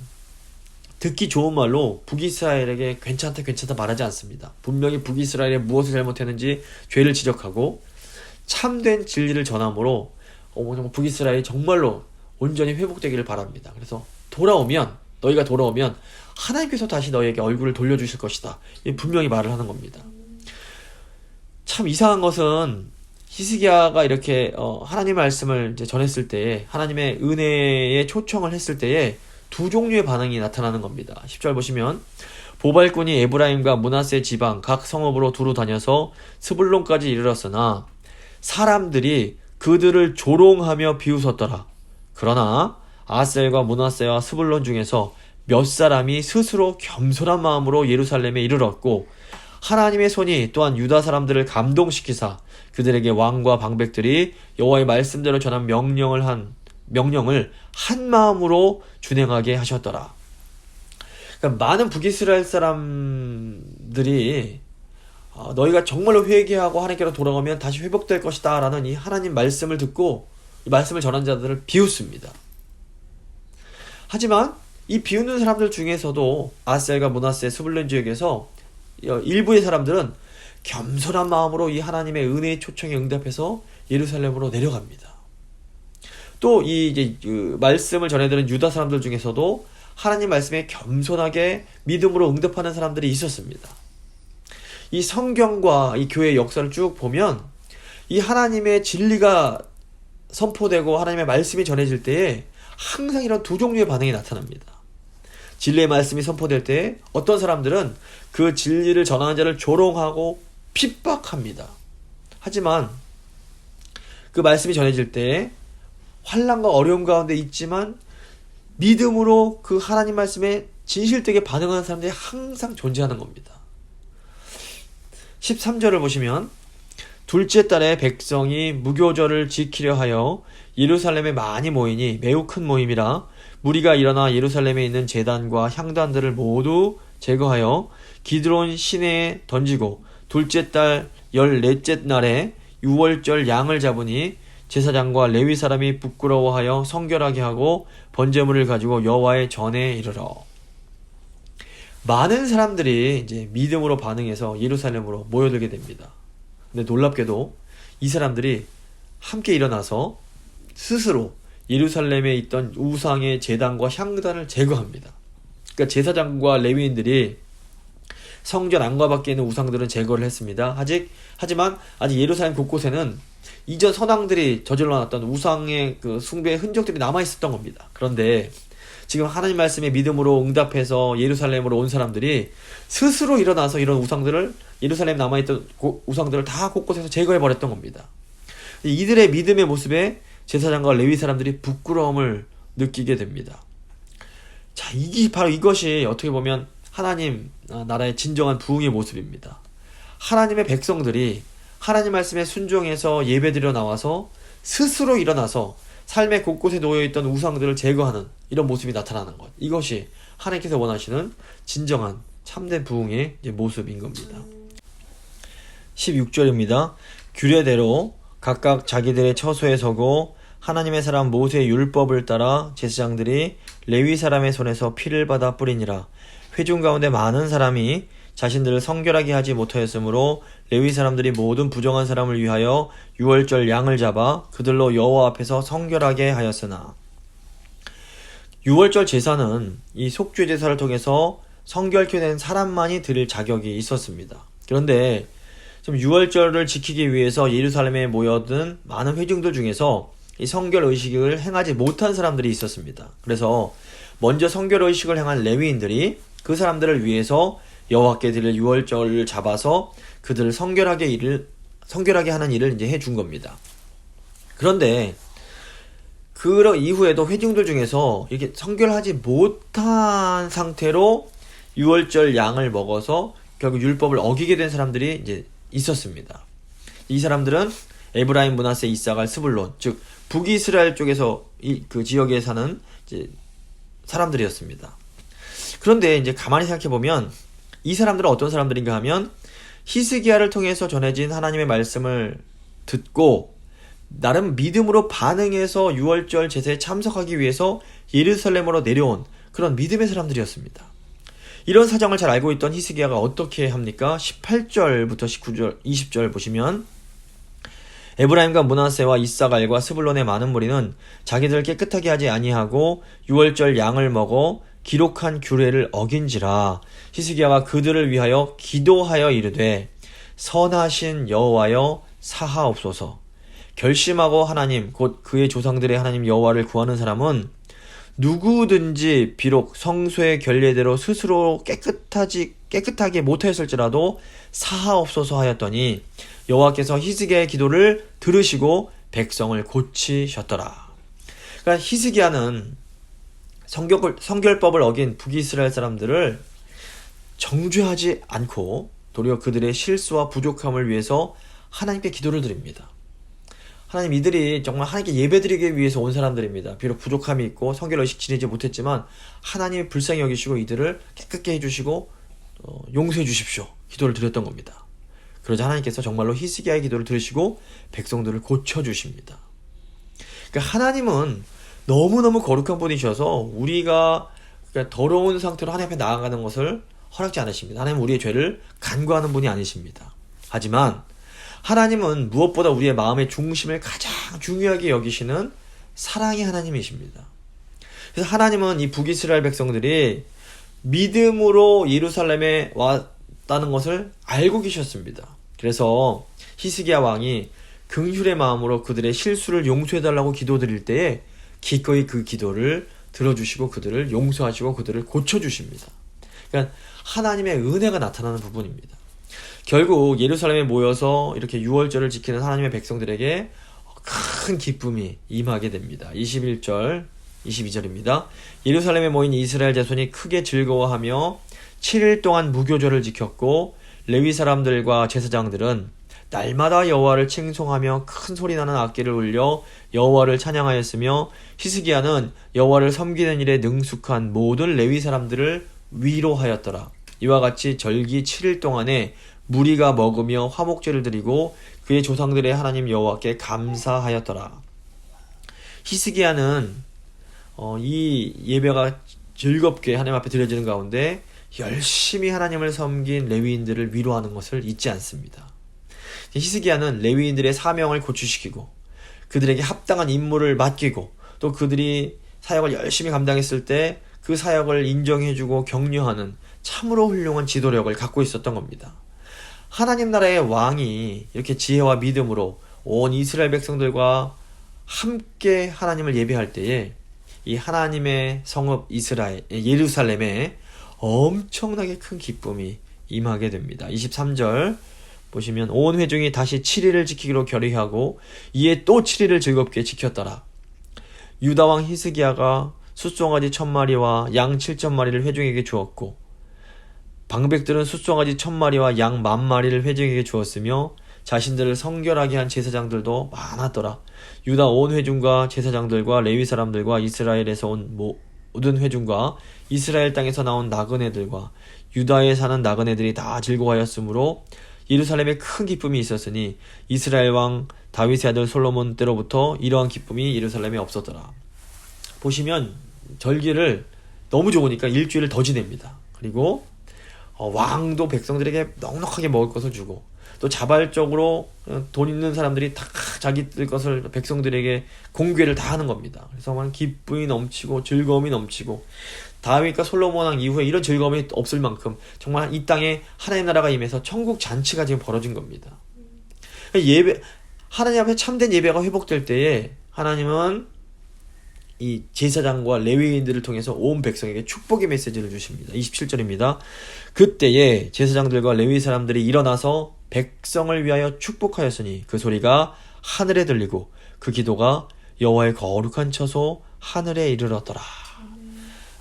듣기 좋은 말로 북이스라엘에게 괜찮다 말하지 않습니다. 분명히 북이스라엘이 무엇을 잘못했는지 죄를 지적하고 참된 진리를 전함으로 북이스라엘이 정말로 온전히 회복되기를 바랍니다. 그래서 너희가 돌아오면 하나님께서 다시 너희에게 얼굴을 돌려주실 것이다. 분명히 말을 하는 겁니다. 참 이상한 것은 히스기야가 이렇게 하나님 말씀을 이제 전했을 때에, 하나님의 은혜에 초청을 했을 때에 두 종류의 반응이 나타나는 겁니다. 10절 보시면 보발꾼이 에브라임과 므낫세 지방 각 성읍으로 두루 다녀서 스불론까지 이르렀으나 사람들이 그들을 조롱하며 비웃었더라. 그러나 아셀과 므낫세와 스불론 중에서 몇 사람이 스스로 겸손한 마음으로 예루살렘에 이르렀고 하나님의 손이 또한 유다 사람들을 감동시키사 그들에게 왕과 방백들이 여호와의 말씀대로 전한 명령을 한 마음으로 준행하게 하셨더라. 그러니까 많은 북이스라엘 사람들이 너희가 정말로 회개하고 하나님께로 돌아가면 다시 회복될 것이다 라는 이 하나님 말씀을 듣고 이 말씀을 전한 자들을 비웃습니다. 하지만 이 비웃는 사람들 중에서도 아셀과 므낫세, 스불론 지역에서 일부의 사람들은 겸손한 마음으로 이 하나님의 은혜의 초청에 응답해서 예루살렘으로 내려갑니다. 또 이 말씀을 전해드린 유다 사람들 중에서도 하나님 말씀에 겸손하게 믿음으로 응답하는 사람들이 있었습니다. 이 성경과 이 교회의 역사를 쭉 보면 이 하나님의 진리가 선포되고 하나님의 말씀이 전해질 때에 항상 이런 두 종류의 반응이 나타납니다. 진리의 말씀이 선포될 때 어떤 사람들은 그 진리를 전하는 자를 조롱하고 핍박합니다. 하지만 그 말씀이 전해질 때 환난과 어려움 가운데 있지만 믿음으로 그 하나님 말씀에 진실되게 반응하는 사람들이 항상 존재하는 겁니다. 13절을 보시면 둘째 달에 백성이 무교절을 지키려 하여 예루살렘에 많이 모이니 매우 큰 모임이라 무리가 일어나 예루살렘에 있는 제단과 향단들을 모두 제거하여 기드론 시내에 던지고 둘째 달 14째 날에 유월절 양을 잡으니 제사장과 레위 사람이 부끄러워하여 성결하게 하고 번제물을 가지고 여호와의 전에 이르러. 많은 사람들이 이제 믿음으로 반응해서 예루살렘으로 모여들게 됩니다. 근데 놀랍게도 이 사람들이 함께 일어나서 스스로 예루살렘에 있던 우상의 제단과 향단을 제거합니다. 그러니까 제사장과 레위인들이 성전 안과 밖에 있는 우상들은 제거를 했습니다. 하지만 아직 예루살렘 곳곳에는 이전 선왕들이 저질러놨던 우상의 그 숭배의 흔적들이 남아있었던 겁니다. 그런데 지금 하나님 말씀에 믿음으로 응답해서 예루살렘으로 온 사람들이 스스로 일어나서 이런 우상들을, 예루살렘에 남아있던 우상들을 다 곳곳에서 제거해버렸던 겁니다. 이들의 믿음의 모습에 제사장과 레위 사람들이 부끄러움을 느끼게 됩니다. 자, 이것이 어떻게 보면 하나님 나라의 진정한 부흥의 모습입니다. 하나님의 백성들이 하나님 말씀에 순종해서 예배드려 나와서 스스로 일어나서 삶의 곳곳에 놓여있던 우상들을 제거하는 이런 모습이 나타나는 것. 이것이 하나님께서 원하시는 진정한 참된 부흥의 모습인 겁니다. 16절입니다. 규례대로 각각 자기들의 처소에 서고 하나님의 사람 모세의 율법을 따라 제사장들이 레위 사람의 손에서 피를 받아 뿌리니라. 회중 가운데 많은 사람이 자신들을 성결하게 하지 못하였으므로 레위 사람들이 모든 부정한 사람을 위하여 유월절 양을 잡아 그들로 여호와 앞에서 성결하게 하였으나, 유월절 제사는 이 속죄 제사를 통해서 성결케 된 사람만이 드릴 자격이 있었습니다. 그런데 지금 유월절을 지키기 위해서 예루살렘에 모여든 많은 회중들 중에서 이 성결 의식을 행하지 못한 사람들이 있었습니다. 그래서 먼저 성결 의식을 행한 레위인들이 그 사람들을 위해서 여호와께 드릴 유월절을 잡아서 그들을 성결하게 하는 일을 이제 해준 겁니다. 그런데 그 이후에도 회중들 중에서 이렇게 성결하지 못한 상태로 유월절 양을 먹어서 결국 율법을 어기게 된 사람들이 이제 있었습니다. 이 사람들은 에브라임, 므낫세, 이사갈, 스불론, 즉 북이스라엘 쪽에서 그 지역에 사는 이제 사람들이었습니다. 그런데 이제 가만히 생각해 보면 이 사람들은 어떤 사람들인가 하면 히스기야를 통해서 전해진 하나님의 말씀을 듣고 나름 믿음으로 반응해서 유월절 제사에 참석하기 위해서 예루살렘으로 내려온 그런 믿음의 사람들이었습니다. 이런 사정을 잘 알고 있던 히스기야가 어떻게 합니까? 18절부터 19절, 20절 보시면 에브라임과 므낫세와 이사갈과 스불론의 많은 무리는 자기들을 깨끗하게 하지 아니하고 유월절 양을 먹어 기록한 규례를 어긴지라. 히스기야가 그들을 위하여 기도하여 이르되 선하신 여호와여 사하옵소서. 결심하고 하나님 곧 그의 조상들의 하나님 여호와를 구하는 사람은 누구든지 비록 성소의 결례대로 스스로 깨끗하게 못하였을지라도 사하옵소서 하였더니 여호와께서 히스기야의 기도를 들으시고 백성을 고치셨더라. 그러니까 히스기야는 성결법을 어긴 북이스라엘 사람들을 정죄하지 않고 도리어 그들의 실수와 부족함을 위해서 하나님께 기도를 드립니다. 하나님, 이들이 정말 하나님께 예배드리기 위해서 온 사람들입니다. 비록 부족함이 있고 성결의식 지내지 못했지만 하나님이 불쌍히 여기시고 이들을 깨끗게 해주시고 용서해 주십시오. 기도를 드렸던 겁니다. 그러자 하나님께서 정말로 히스기야의 기도를 들으시고 백성들을 고쳐주십니다. 그러니까 하나님은 너무너무 거룩한 분이셔서 우리가 더러운 상태로 하나님 앞에 나아가는 것을 허락지 않으십니다. 하나님은 우리의 죄를 간구하는 분이 아니십니다. 하지만 하나님은 무엇보다 우리의 마음의 중심을 가장 중요하게 여기시는 사랑의 하나님이십니다. 그래서 하나님은 이 북이스라엘 백성들이 믿음으로 예루살렘에 왔다는 것을 알고 계셨습니다. 그래서 히스기야 왕이 긍휼의 마음으로 그들의 실수를 용서해달라고 기도드릴 때에 기꺼이 그 기도를 들어주시고 그들을 용서하시고 그들을 고쳐주십니다. 그러니까 하나님의 은혜가 나타나는 부분입니다. 결국 예루살렘에 모여서 이렇게 유월절을 지키는 하나님의 백성들에게 큰 기쁨이 임하게 됩니다. 21절, 22절입니다. 예루살렘에 모인 이스라엘 자손이 크게 즐거워하며 7일 동안 무교절을 지켰고 레위 사람들과 제사장들은 날마다 여호와를 칭송하며 큰 소리나는 악기를 울려 여호와를 찬양하였으며 히스기야는 여호와를 섬기는 일에 능숙한 모든 레위 사람들을 위로하였더라. 이와 같이 절기 7일 동안에 무리가 먹으며 화목제를 드리고 그의 조상들의 하나님 여호와께 감사하였더라. 히스기야는 이 예배가 즐겁게 하나님 앞에 드려지는 가운데 열심히 하나님을 섬긴 레위인들을 위로하는 것을 잊지 않습니다. 히스기야는 레위인들의 사명을 고취시키고 그들에게 합당한 임무를 맡기고 또 그들이 사역을 열심히 감당했을 때 그 사역을 인정해주고 격려하는 참으로 훌륭한 지도력을 갖고 있었던 겁니다. 하나님 나라의 왕이 이렇게 지혜와 믿음으로 온 이스라엘 백성들과 함께 하나님을 예배할 때에 이 하나님의 성읍 예루살렘에 엄청나게 큰 기쁨이 임하게 됩니다. 23절 보시면 온 회중이 다시 7일을 지키기로 결의하고 이에 또 7일을 즐겁게 지켰더라. 유다왕 히스기야가 숫송아지 1000마리와 양 7000마리를 회중에게 주었고 방백들은 숫송아지 1000마리와 양 10,000마리를 회중에게 주었으며 자신들을 성결하게 한 제사장들도 많았더라. 유다 온 회중과 제사장들과 레위 사람들과 이스라엘에서 온 모든 회중과 이스라엘 땅에서 나온 나그네들과 유다에 사는 나그네들이 다 즐거워하였으므로 예루살렘에 큰 기쁨이 있었으니 이스라엘 왕 다윗의 아들 솔로몬 때로부터 이러한 기쁨이 예루살렘에 없었더라. 보시면 절기를 너무 좋으니까 일주일을 더 지냅니다. 그리고 왕도 백성들에게 넉넉하게 먹을 것을 주고, 또 자발적으로 돈 있는 사람들이 다 자기들 것을 백성들에게 공개를 다 하는 겁니다. 그래서 정말 기쁨이 넘치고 즐거움이 넘치고, 다윗과 솔로몬 왕 이후에 이런 즐거움이 없을 만큼 정말 이 땅에 하나님 나라가 임해서 천국 잔치가 지금 벌어진 겁니다. 하나님 앞에 참된 예배가 회복될 때에 하나님은 이 제사장과 레위인들을 통해서 온 백성에게 축복의 메시지를 주십니다. 27절입니다. 그때에 제사장들과 레위 사람들이 일어나서 백성을 위하여 축복하였으니 그 소리가 하늘에 들리고 그 기도가 여호와의 거룩한 처소 하늘에 이르렀더라.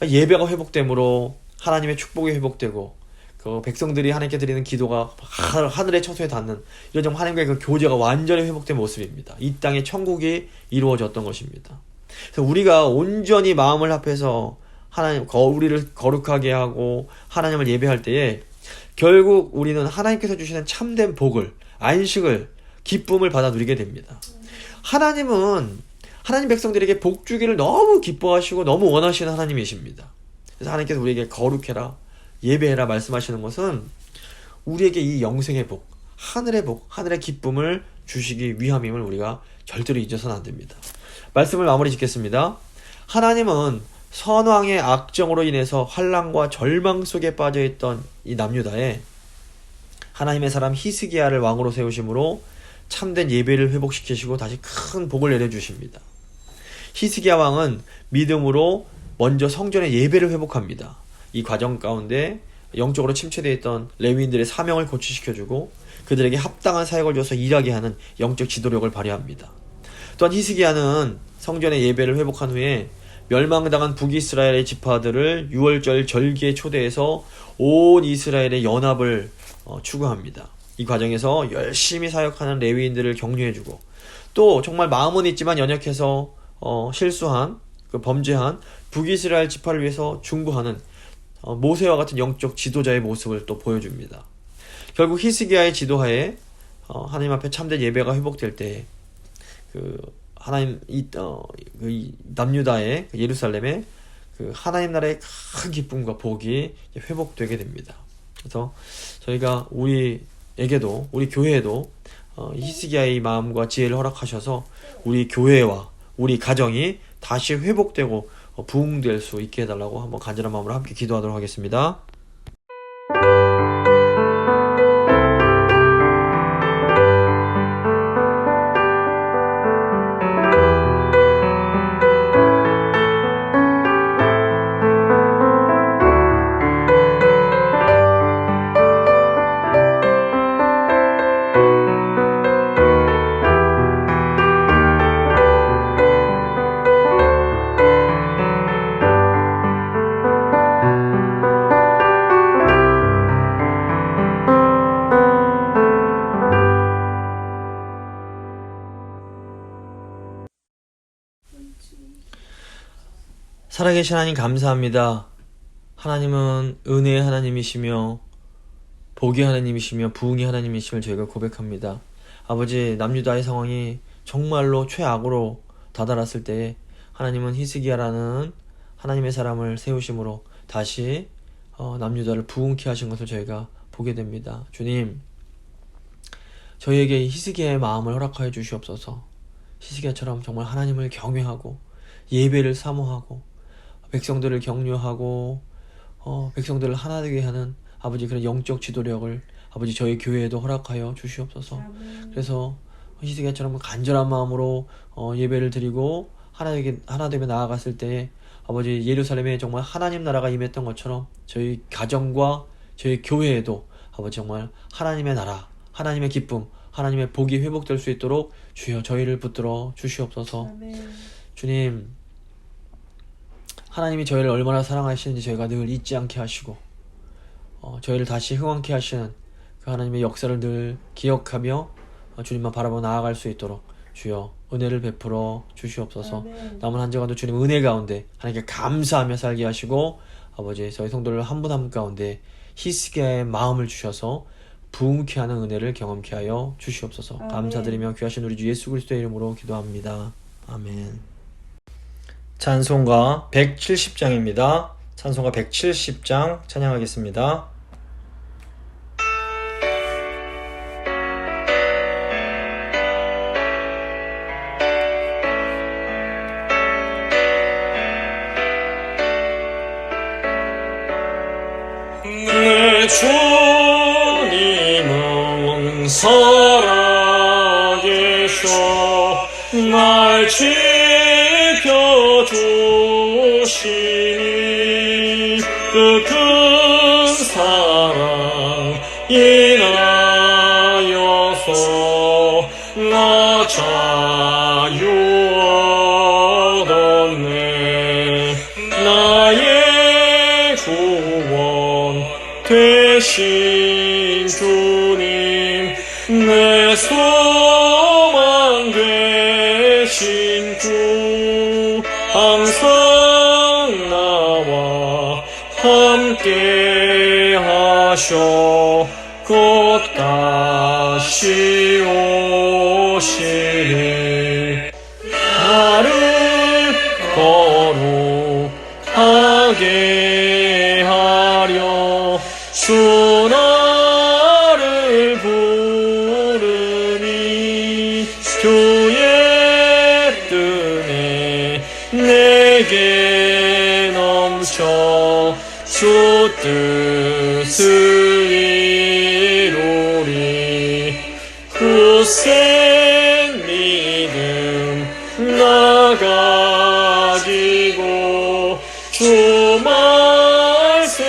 예배가 회복됨으로 하나님의 축복이 회복되고, 그 백성들이 하나님께 드리는 기도가 하늘의 처소에 닿는, 이런 좀 하나님과의 그 교제가 완전히 회복된 모습입니다. 이 땅에 천국이 이루어졌던 것입니다. 그래서 우리가 온전히 마음을 합해서 우리를 거룩하게 하고 하나님을 예배할 때에 결국 우리는 하나님께서 주시는 참된 복을, 안식을, 기쁨을 받아 누리게 됩니다. 하나님은 하나님 백성들에게 복 주기를 너무 기뻐하시고 너무 원하시는 하나님이십니다. 그래서 하나님께서 우리에게 거룩해라, 예배해라 말씀하시는 것은 우리에게 이 영생의 복, 하늘의 복, 하늘의 기쁨을 주시기 위함임을 우리가 절대로 잊어서는 안 됩니다. 말씀을 마무리 짓겠습니다. 하나님은 선왕의 악정으로 인해서 환난과 절망 속에 빠져있던 이 남유다에 하나님의 사람 히스기야를 왕으로 세우심으로 참된 예배를 회복시키시고 다시 큰 복을 내려주십니다. 히스기야 왕은 믿음으로 먼저 성전의 예배를 회복합니다. 이 과정 가운데 영적으로 침체되어 있던 레위인들의 사명을 고취시켜주고 그들에게 합당한 사역을 줘서 일하게 하는 영적 지도력을 발휘합니다. 또한 히스기야는 성전의 예배를 회복한 후에 멸망당한 북이스라엘의 지파들을 유월절 절기에 초대해서 온 이스라엘의 연합을 추구합니다. 이 과정에서 열심히 사역하는 레위인들을 격려해주고, 또 정말 마음은 있지만 연약해서 실수한, 범죄한 북이스라엘 지파를 위해서 중보하는 모세와 같은 영적 지도자의 모습을 또 보여줍니다. 결국 히스기야의 지도하에 하나님 앞에 참된 예배가 회복될 때 하나님 이 남유다의 예루살렘에 하나님 나라의 큰 기쁨과 복이 회복되게 됩니다. 그래서 저희가 우리에게도, 우리 교회에도 히스기야의 마음과 지혜를 허락하셔서 우리 교회와 우리 가정이 다시 회복되고 부흥될 수 있게 해달라고 한번 간절한 마음으로 함께 기도하도록 하겠습니다. 살아계신 하나님 감사합니다. 하나님은 은혜의 하나님이시며 복의 하나님이시며 부흥의 하나님이심을 저희가 고백합니다. 아버지, 남유다의 상황이 정말로 최악으로 다다랐을 때에 하나님은 히스기야라는 하나님의 사람을 세우심으로 다시 남유다를 부흥케 하신 것을 저희가 보게 됩니다. 주님, 저희에게 히스기야의 마음을 허락하여 주시옵소서. 히스기야처럼 정말 하나님을 경외하고 예배를 사모하고 백성들을 격려하고 백성들을 하나 되게 하는 아버지 그런 영적 지도력을 아버지 저희 교회에도 허락하여 주시옵소서. 그래서 히스기야처럼 간절한 마음으로 예배를 드리고 하나 되며 나아갔을 때에 아버지 예루살렘에 정말 하나님 나라가 임했던 것처럼 저희 가정과 저희 교회에도 아버지 정말 하나님의 나라, 하나님의 기쁨, 하나님의 복이 회복될 수 있도록 주여 저희를 붙들어 주시옵소서. 주님, 하나님이 저희를 얼마나 사랑하시는지 저희가 늘 잊지 않게 하시고 저희를 다시 흥왕케 하시는 그 하나님의 역사를 늘 기억하며 주님만 바라보고 나아갈 수 있도록 주여 은혜를 베풀어 주시옵소서. 아멘. 남은 한 주간도 주님 은혜 가운데 하나님께 감사하며 살게 하시고 아버지 저희 성도를 한 분 한 분 가운데 희스게 마음을 주셔서 부흥케 하는 은혜를 경험케 하여 주시옵소서. 아멘. 감사드리며 귀하신 우리 주 예수 그리스도의 이름으로 기도합니다. 아멘. 찬송가 170장입니다. 찬송가 170장 찬양하겠습니다. 내 주님은 살아계셔 날 지켜주시니 그 큰 사랑 인하여서 나 자유 얻었네. 나의 구원 되신 주님 내 소망 되신 주 항상 나와 함께 하셔 곧 다시 오시리. 나를 거룩하게 하려 주 나를 부르니 주의 뜻에 내게 넘쳐 주 뜻을 이루리. 굳센 믿음 나 가지고 주 말씀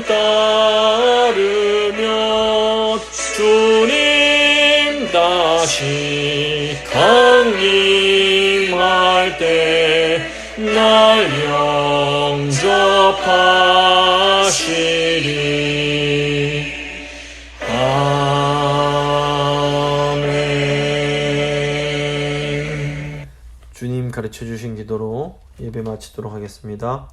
따르며 주님 다시 강림할 때 날 영접하시리. 아멘. 주님 가르쳐 주신 기도로 예배 마치도록 하겠습니다.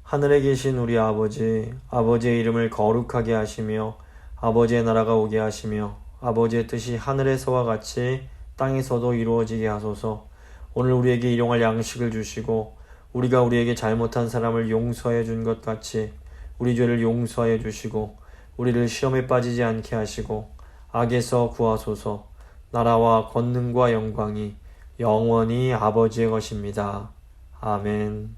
하늘에 계신 우리 아버지, 아버지의 이름을 거룩하게 하시며 아버지의 나라가 오게 하시며 아버지의 뜻이 하늘에서와 같이 땅에서도 이루어지게 하소서. 오늘 우리에게 일용할 양식을 주시고 우리가 우리에게 잘못한 사람을 용서해 준 것 같이 우리 죄를 용서해 주시고 우리를 시험에 빠지지 않게 하시고 악에서 구하소서. 나라와 권능과 영광이 영원히 아버지의 것입니다. 아멘.